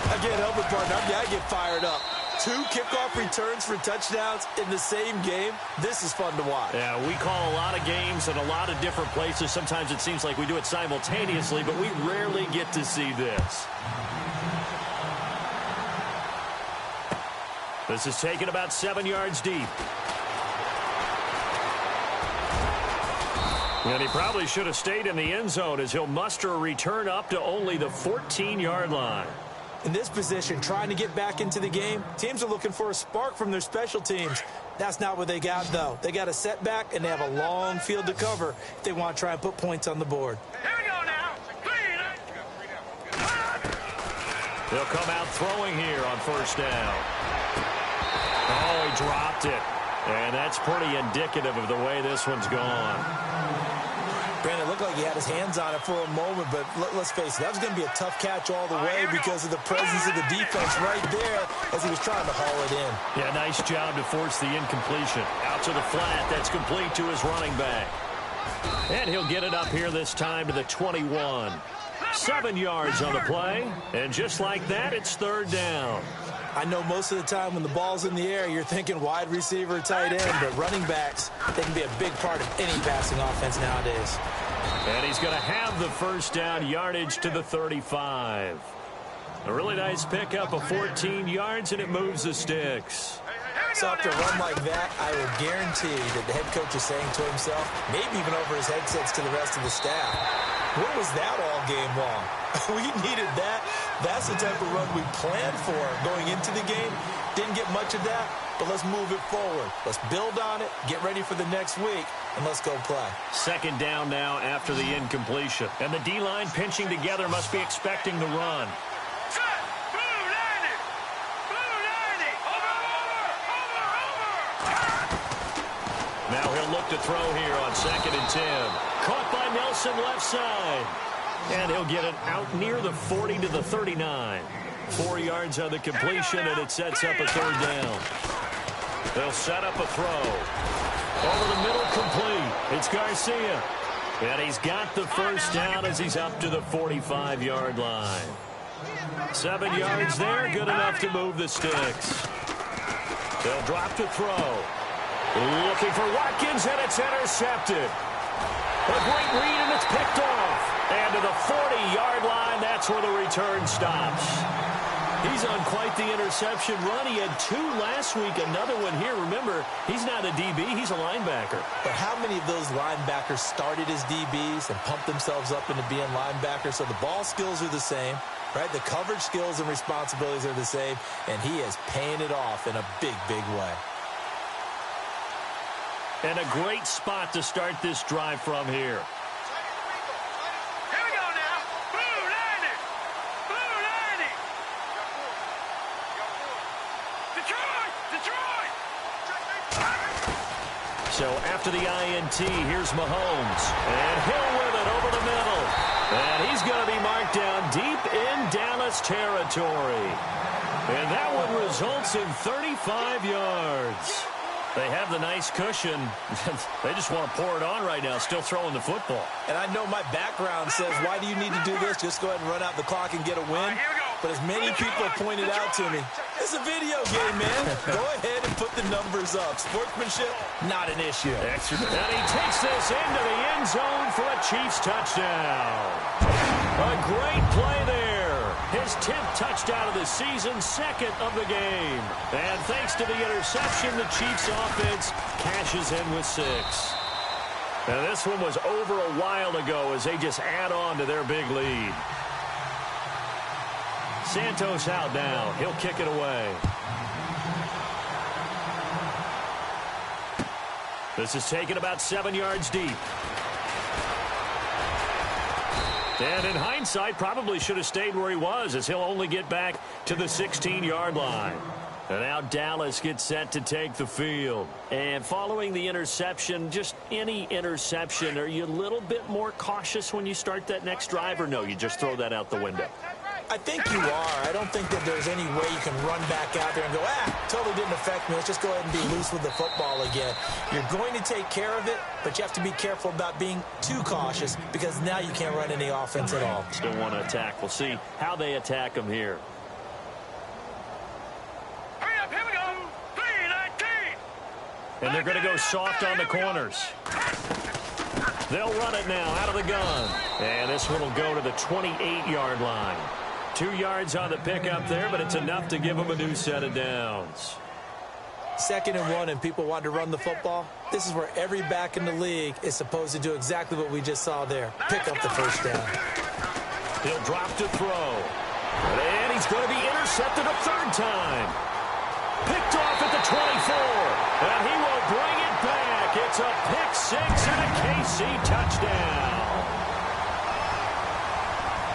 I can't help it, partner. I get fired up. 2 kickoff returns for touchdowns in the same game. This is fun to watch. Yeah, we call a lot of games in a lot of different places. Sometimes it seems like we do it simultaneously, but we rarely get to see this. This is taken about 7 yards deep. And he probably should have stayed in the end zone as he'll muster a return up to only the 14-yard line. In this position, trying to get back into the game, teams are looking for a spark from their special teams. That's not what they got, though. They got a setback, and they have a long field to cover if they want to try and put points on the board. Here we go now. They'll come out throwing here on first down. Oh, he dropped it. And that's pretty indicative of the way this one's gone. Brandon, it looked like he had his hands on it for a moment, but let's face it, that was going to be a tough catch all the way because of the presence of the defense right there as he was trying to haul it in. Yeah, nice job to force the incompletion. Out to the flat, that's complete to his running back. And he'll get it up here this time to the 21. 7 yards on the play, and just like that, it's third down. I know most of the time when the ball's in the air, you're thinking wide receiver, tight end, but running backs, they can be a big part of any passing offense nowadays. And he's going to have the first down yardage to the 35. A really nice pickup of 14 yards, and it moves the sticks. So after a run like that, I will guarantee that the head coach is saying to himself, maybe even over his headsets to the rest of the staff, where was that all game long? We needed that. That's the type of run we planned for going into the game. Didn't get much of that, but let's move it forward. Let's build on it, get ready for the next week, and let's go play. Second down now after the incompletion. And the D-line pinching together must be expecting the run. Now he'll look to throw here on 2nd and 10. Caught by Nelson left side. And he'll get it out near the 40 to the 39. 4 yards on the completion, and it sets up a third down. They'll set up a throw. Over the middle, complete. It's Garcia. And he's got the first down as he's up to the 45-yard line. 7 yards there, good enough to move the sticks. They'll drop to throw. Looking for Watkins, and it's intercepted. A great read, and it's picked off. And to the 40-yard line, that's where the return stops. He's on quite the interception run. He had 2 last week, another one here. Remember, he's not a DB, he's a linebacker. But how many of those linebackers started as DBs and pumped themselves up into being linebackers? So the ball skills are the same, right? The coverage skills and responsibilities are the same, and he is paying it off in a big, big way. And a great spot to start this drive from here. Here we go now. Blue 90. Blue 90. Detroit. Detroit. So after the INT, here's Mahomes. And Hill with it over the middle. And he's going to be marked down deep in Dallas territory. And that one results in 35 yards. They have the nice cushion. They just want to pour it on right now, still throwing the football. And I know my background says, why do you need to do this? Just go ahead and run out the clock and get a win. But as many people have pointed out to me, it's a video game, man. Go ahead and put the numbers up. Sportsmanship, not an issue. Excellent. And he takes this into the end zone for a Chiefs touchdown. A great play there. His 10th touchdown of the season, 2nd of the game. And thanks to the interception, the Chiefs offense cashes in with 6. Now this one was over a while ago as they just add on to their big lead. Santos out now. He'll kick it away. This is taken about 7 yards deep. And in hindsight, probably should have stayed where he was as he'll only get back to the 16-yard line. And now Dallas gets set to take the field. And following the interception, just any interception, are you a little bit more cautious when you start that next drive, or no, you just throw that out the window? I think you are. I don't think that there's any way you can run back out there and go, totally didn't affect me. Let's just go ahead and be loose with the football again. You're going to take care of it, but you have to be careful about being too cautious because now you can't run any offense at all. Still want to attack. We'll see how they attack them here. Hurry up, here we go. 319. And they're going to go soft on the corners. They'll run it now out of the gun. And this one will go to the 28-yard line. 2 yards on the pickup there, but it's enough to give them a new set of downs. 2nd and 1 and people want to run the football, this is where every back in the league is supposed to do exactly what we just saw there. Pick up the first down. He'll drop to throw. And he's going to be intercepted a 3rd time. Picked off at the 24. And he will bring it back. It's a pick 6 and a KC touchdown.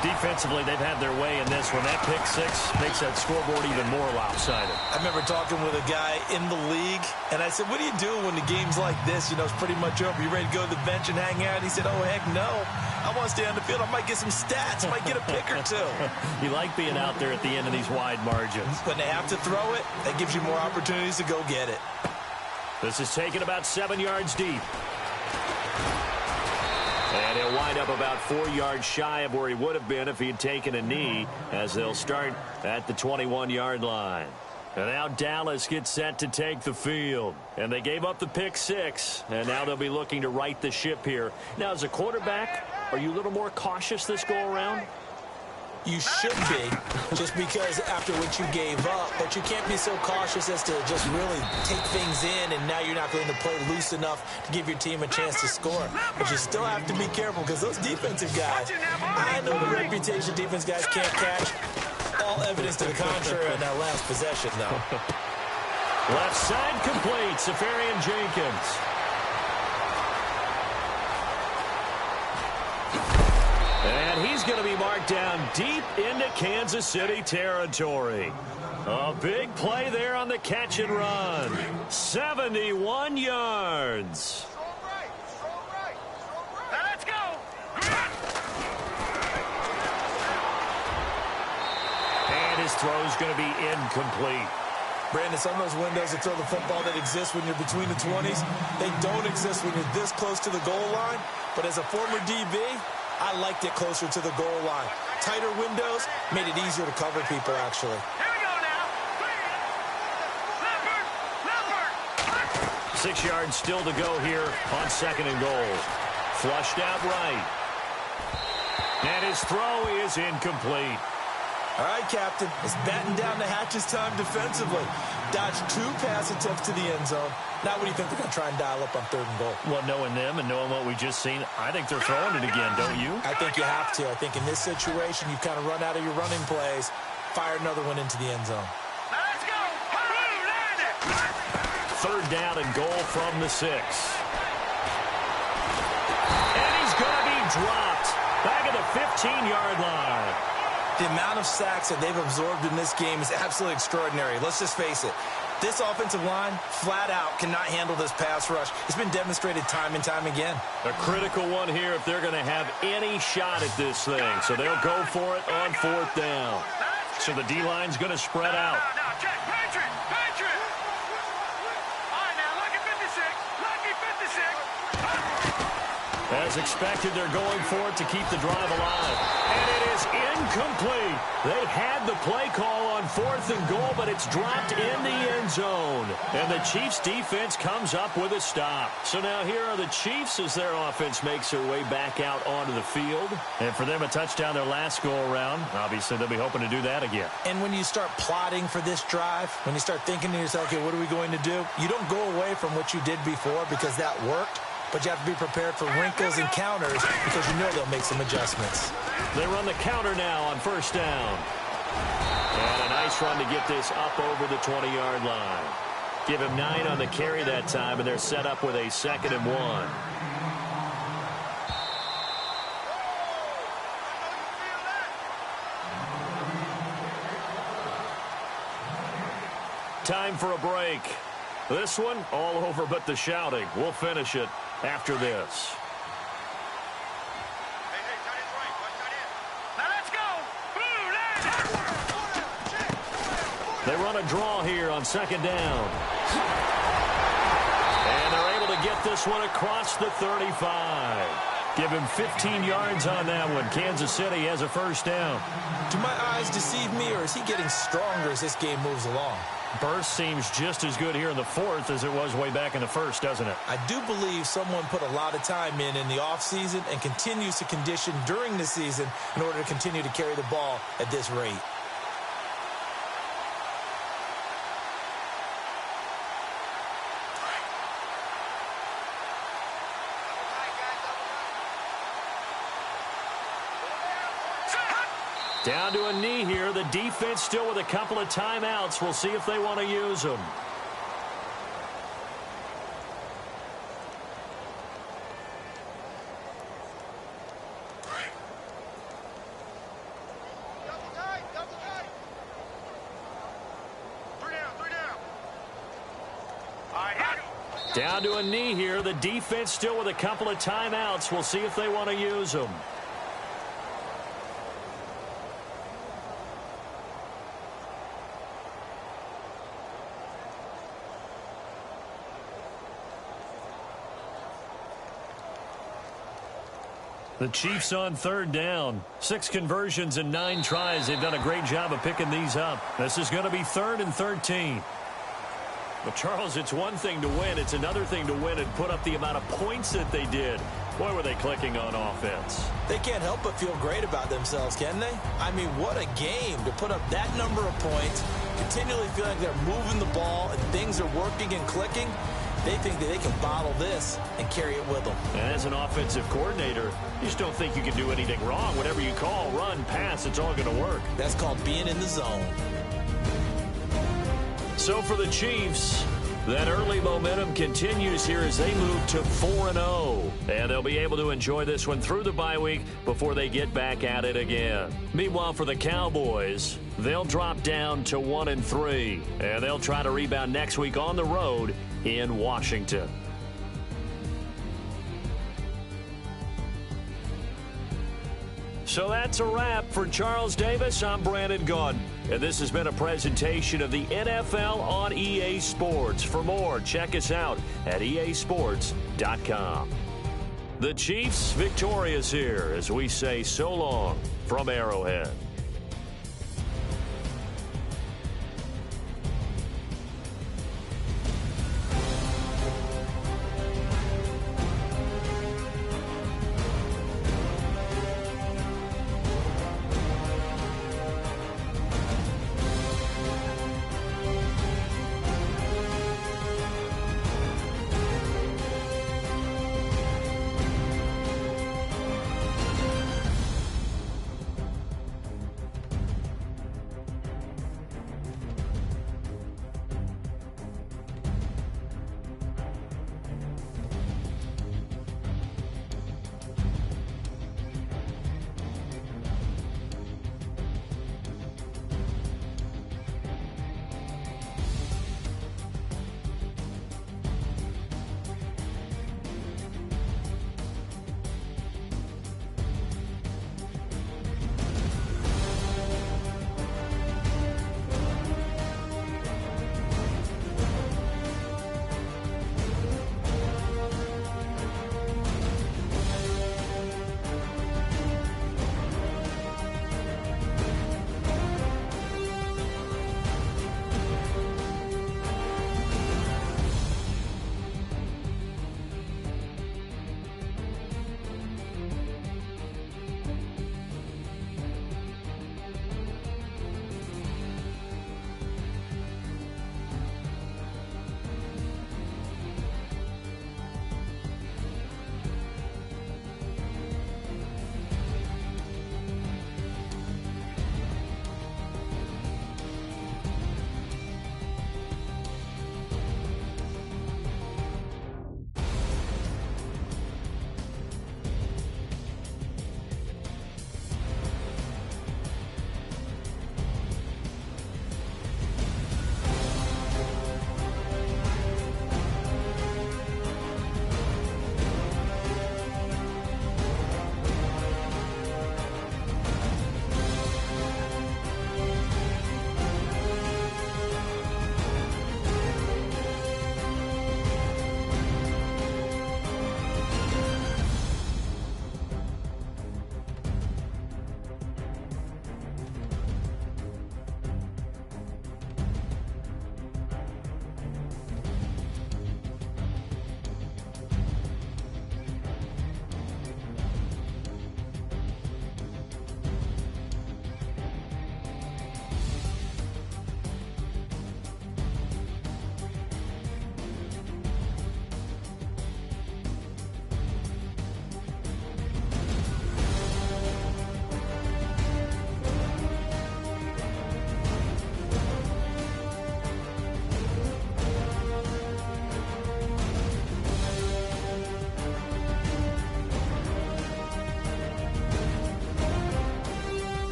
Defensively, they've had their way in this one. That pick 6 makes that scoreboard even more lopsided. I remember talking with a guy in the league, and I said, what do you do when the game's like this? You know, it's pretty much over. You ready to go to the bench and hang out? He said, oh, heck no. I want to stay on the field. I might get some stats. Might get a pick or two. You like being out there at the end of these wide margins. When they have to throw it, that gives you more opportunities to go get it. This is taken about 7 yards deep. And he'll wind up about 4 yards shy of where he would have been if he had taken a knee, as they'll start at the 21-yard line. And now Dallas gets set to take the field. And they gave up the pick 6, and now they'll be looking to right the ship here. Now, as a quarterback, are you a little more cautious this go-around? You should be, just because after what you gave up, but you can't be so cautious as to just really take things in, and now you're not going to play loose enough to give your team a chance to score. But you still have to be careful, because those defensive guys, I know the reputation defense guys can't catch. All evidence to the contrary on that last possession, though. Left side complete, Safarian Jenkins. And he's going to be marked down deep into Kansas City territory. A big play there on the catch and run. 71 yards. Now let's go. And his throw's going to be incomplete. Brandon, some of those windows to throw the football that exist when you're between the 20s, they don't exist when you're this close to the goal line. But as a former DB, I liked it closer to the goal line. Tighter windows made it easier to cover people, actually. Here we go now. Leopard. 6 yards still to go here on 2nd and goal. Flushed out right. And his throw is incomplete. All right, Captain, it's batten down the hatches time defensively. Dodged 2 pass attempts to the end zone. Now what do you think they're going to try and dial up on 3rd and goal? Well, knowing them and knowing what we just seen, I think they're throwing it again, don't you? I think you have to. I think in this situation, you've kind of run out of your running plays. Fire another one into the end zone. Now let's go. Land it. 3rd down and goal from the 6. And he's going to be dropped back at the 15-yard line. The amount of sacks that they've absorbed in this game is absolutely extraordinary. Let's just face it. This offensive line, flat out, cannot handle this pass rush. It's been demonstrated time and time again. A critical one here if they're going to have any shot at this thing. So they'll go for it on 4th down. So the D-line's going to spread out. Now, check. Patriot. All right, now, lucky 56. Lucky 56. As expected, they're going for it to keep the drive alive. And it is incomplete. They had the play call on 4th and goal, but it's dropped in the end zone. And the Chiefs' defense comes up with a stop. So now here are the Chiefs as their offense makes their way back out onto the field. And for them, a touchdown their last go-around. Obviously, they'll be hoping to do that again. And when you start plotting for this drive, when you start thinking to yourself, okay, what are we going to do? You don't go away from what you did before because that worked. But you have to be prepared for wrinkles and counters because you know they'll make some adjustments. They run the counter now on 1st down. And a nice run to get this up over the 20-yard line. Give him 9 on the carry that time, and they're set up with a 2nd and 1. Time for a break. This one, all over but the shouting. We'll finish it after this. Now let's go. They run a draw here on 2nd down. And they're able to get this one across the 35. Give him 15 yards on that one. Kansas City has a 1st down. Do my eyes deceive me, or is he getting stronger as this game moves along? Burst seems just as good here in the 4th as it was way back in the 1st, doesn't it? I do believe someone put a lot of time in the offseason and continues to condition during the season in order to continue to carry the ball at this rate. Down to a knee here. The defense still with a couple of timeouts. We'll see if they want to use them. Double tight, double tight. Three down. All right, here we go. Down to a knee here. The defense still with a couple of timeouts. We'll see if they want to use them. The Chiefs on third down. 6 conversions and 9 tries. They've done a great job of picking these up. This is going to be 3rd and 13. But, Charles, it's one thing to win. It's another thing to win and put up the amount of points that they did. Boy, were they clicking on offense. They can't help but feel great about themselves, can they? I mean, what a game to put up that number of points, continually feel like they're moving the ball and things are working and clicking. They think that they can bottle this and carry it with them. And as an offensive coordinator, you just don't think you can do anything wrong. Whatever you call, run, pass, it's all going to work. That's called being in the zone. So for the Chiefs, that early momentum continues here as they move to 4-0. And they'll be able to enjoy this one through the bye week before they get back at it again. Meanwhile, for the Cowboys, they'll drop down to 1-3. And they'll try to rebound next week on the road in Washington. So that's a wrap. For Charles Davis, I'm Brandon Gaudin. And this has been a presentation of the NFL on EA Sports. For more, check us out at easports.com. The Chiefs victorious here as we say so long from Arrowhead.